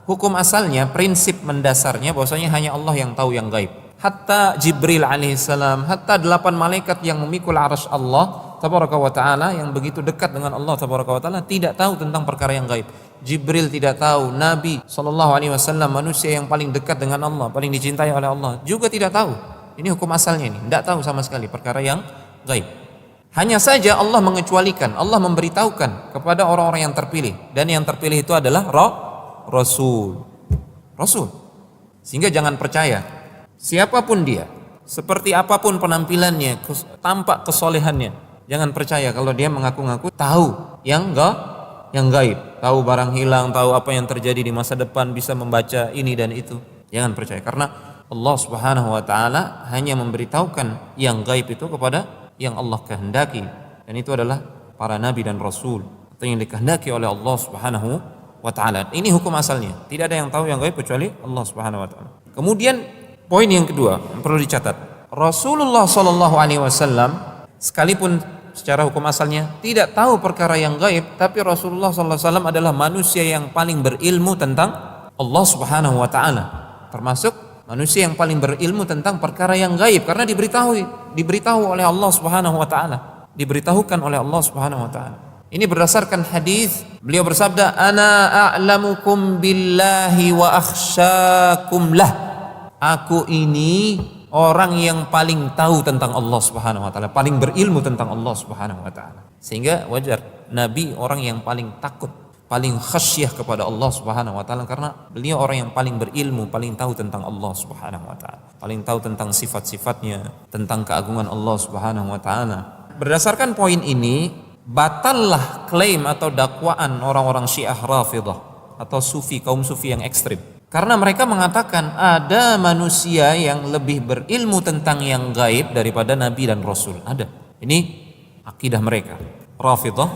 hukum asalnya, prinsip mendasarnya bahwasanya hanya Allah yang tahu yang gaib. Hatta Jibril alaihissalam, hatta 8 malaikat yang memikul arsy Allah tabaraka wa taala, yang begitu dekat dengan Allah tabaraka wa taala, tidak tahu tentang perkara yang gaib. Jibril tidak tahu, Nabi SAW, manusia yang paling dekat dengan Allah, paling dicintai oleh Allah, juga tidak tahu. Ini hukum asalnya, ini tidak tahu sama sekali perkara yang gaib. Hanya saja Allah mengecualikan, Allah memberitahukan kepada orang-orang yang terpilih, dan yang terpilih itu adalah Rasul. Sehingga jangan percaya siapapun dia, seperti apapun penampilannya, tampak kesolehannya, jangan percaya kalau dia mengaku-ngaku tahu yang gaib, tahu barang hilang, tahu apa yang terjadi di masa depan, bisa membaca ini dan itu. Jangan percaya, karena Allah Subhanahu wa taala hanya memberitahukan yang gaib itu kepada yang Allah kehendaki, dan itu adalah para nabi dan rasul atau yang dikehendaki oleh Allah Subhanahu wa taala. Ini hukum asalnya, tidak ada yang tahu yang gaib kecuali Allah Subhanahu wa taala. Kemudian poin yang kedua yang perlu dicatat, Rasulullah SAW sekalipun secara hukum asalnya tidak tahu perkara yang gaib, tapi Rasulullah SAW adalah manusia yang paling berilmu tentang Allah Subhanahu wa taala, termasuk manusia yang paling berilmu tentang perkara yang gaib, karena diberitahu oleh Allah Subhanahu wa taala, diberitahukan oleh Allah Subhanahu wa taala. Ini berdasarkan hadis, beliau bersabda, ana a'lamukum billahi wa akhsyakum lah. Aku ini orang yang paling tahu tentang Allah Subhanahu wa taala, paling berilmu tentang Allah Subhanahu wa taala. Sehingga wajar Nabi orang yang paling takut, paling khasyah kepada Allah Subhanahu wa taala, karena beliau orang yang paling berilmu, paling tahu tentang Allah Subhanahu wa taala, paling tahu tentang sifat-sifatnya, tentang keagungan Allah Subhanahu wa taala. Berdasarkan poin ini, batallah klaim atau dakwaan orang-orang Syiah Rafidhah atau sufi, kaum sufi yang ekstrim. Karena mereka mengatakan ada manusia yang lebih berilmu tentang yang gaib daripada Nabi dan Rasul. Ada. Ini akidah mereka, Rafidhah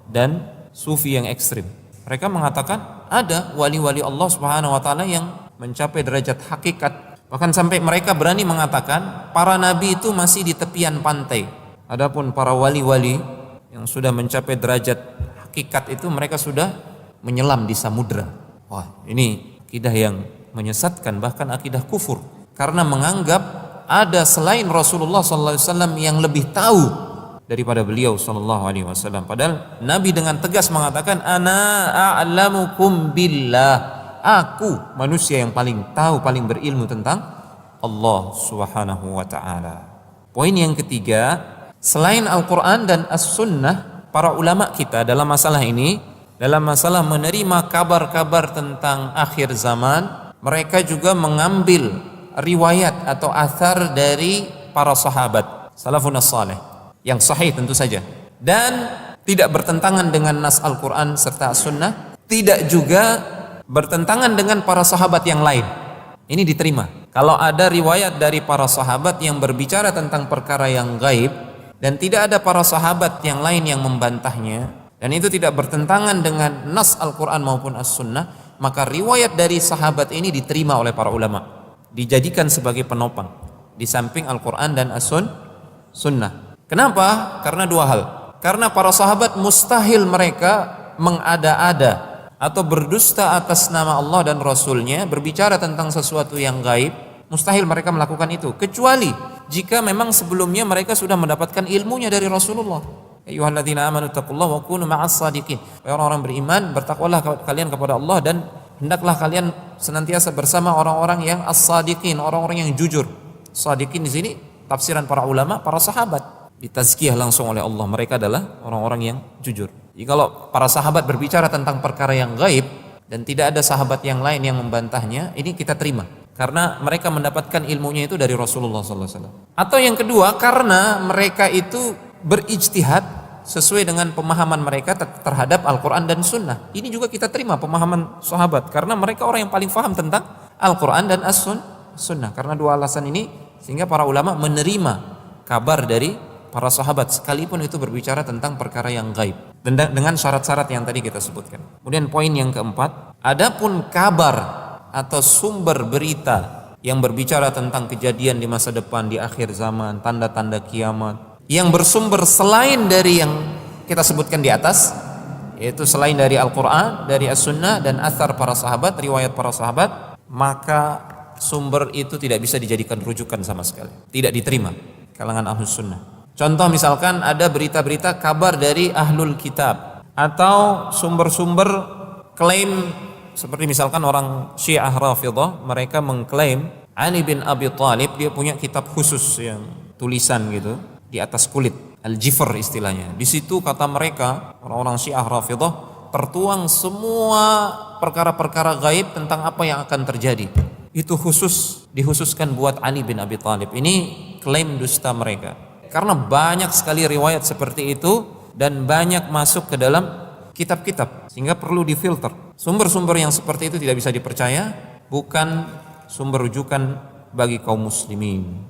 dan sufi yang ekstrim. Mereka mengatakan ada wali-wali Allah Subhanahu wa taala yang mencapai derajat hakikat. Bahkan sampai mereka berani mengatakan para nabi itu masih di tepian pantai. Adapun para wali-wali yang sudah mencapai derajat hakikat itu mereka sudah menyelam di samudra. Wah, ini akidah yang menyesatkan, bahkan akidah kufur, karena menganggap ada selain Rasulullah SAW yang lebih tahu daripada beliau SAW. Padahal Nabi dengan tegas mengatakan, ana a'lamukum billah, aku manusia yang paling tahu, paling berilmu tentang Allah Subhanahu wa ta'ala. Poin yang ketiga, selain Al-Quran dan As-Sunnah, para ulama kita dalam masalah ini, dalam masalah menerima kabar-kabar tentang akhir zaman, mereka juga mengambil riwayat atau athar dari para sahabat salafun salih yang sahih tentu saja, dan tidak bertentangan dengan nas Al-Quran serta As-Sunnah, tidak juga bertentangan dengan para sahabat yang lain. Ini diterima. Kalau ada riwayat dari para sahabat yang berbicara tentang perkara yang gaib dan tidak ada para sahabat yang lain yang membantahnya, dan itu tidak bertentangan dengan nas Al-Quran maupun As-Sunnah, maka riwayat dari sahabat ini diterima oleh para ulama, dijadikan sebagai penopang di samping Al-Quran dan As-Sunnah. Kenapa? Karena dua hal. Karena para sahabat mustahil mereka mengada-ada atau berdusta atas nama Allah dan Rasulnya, berbicara tentang sesuatu yang gaib. Mustahil mereka melakukan itu, kecuali jika memang sebelumnya mereka sudah mendapatkan ilmunya dari Rasulullah. Ayyuhalladzina amanu taqullaha wa kunu ma'as shadiqin. Wahai orang-orang beriman, bertakwalah kalian kepada Allah dan hendaklah kalian senantiasa bersama orang-orang yang as-shadiqin, orang-orang yang jujur. Shadiqin di sini tafsiran para ulama, para sahabat. Ditazkiyah langsung oleh Allah, mereka adalah orang-orang yang jujur. Jadi kalau para sahabat berbicara tentang perkara yang gaib dan tidak ada sahabat yang lain yang membantahnya, ini kita terima. Karena mereka mendapatkan ilmunya itu dari Rasulullah SAW. Atau yang kedua, karena mereka itu berijtihad sesuai dengan pemahaman mereka terhadap Al-Quran dan Sunnah. Ini juga kita terima pemahaman sahabat, karena mereka orang yang paling paham tentang Al-Quran dan As-Sunnah. Karena dua alasan ini sehingga para ulama menerima kabar dari para sahabat sekalipun itu berbicara tentang perkara yang gaib dengan syarat-syarat yang tadi kita sebutkan. Kemudian poin yang keempat, adapun kabar atau sumber berita yang berbicara tentang kejadian di masa depan, di akhir zaman, tanda-tanda kiamat, yang bersumber selain dari yang kita sebutkan di atas, yaitu selain dari Al-Quran, dari As-Sunnah dan athar para sahabat, riwayat para sahabat, maka sumber itu tidak bisa dijadikan rujukan sama sekali, tidak diterima kalangan Ahlus Sunnah. Contoh misalkan ada berita-berita kabar dari Ahlul Kitab atau sumber-sumber klaim, seperti misalkan orang Syiah Rafidhah, mereka mengklaim Ali bin Abi Thalib dia punya kitab khusus yang tulisan gitu di atas kulit, Al-Jifr istilahnya. Di situ kata mereka orang-orang Syiah Rafidhah tertuang semua perkara-perkara gaib tentang apa yang akan terjadi. Itu dikhususkan buat Ali bin Abi Thalib. Ini klaim dusta mereka. Karena banyak sekali riwayat seperti itu dan banyak masuk ke dalam kitab-kitab, sehingga perlu difilter. Sumber-sumber yang seperti itu tidak bisa dipercaya, bukan sumber rujukan bagi kaum muslimin.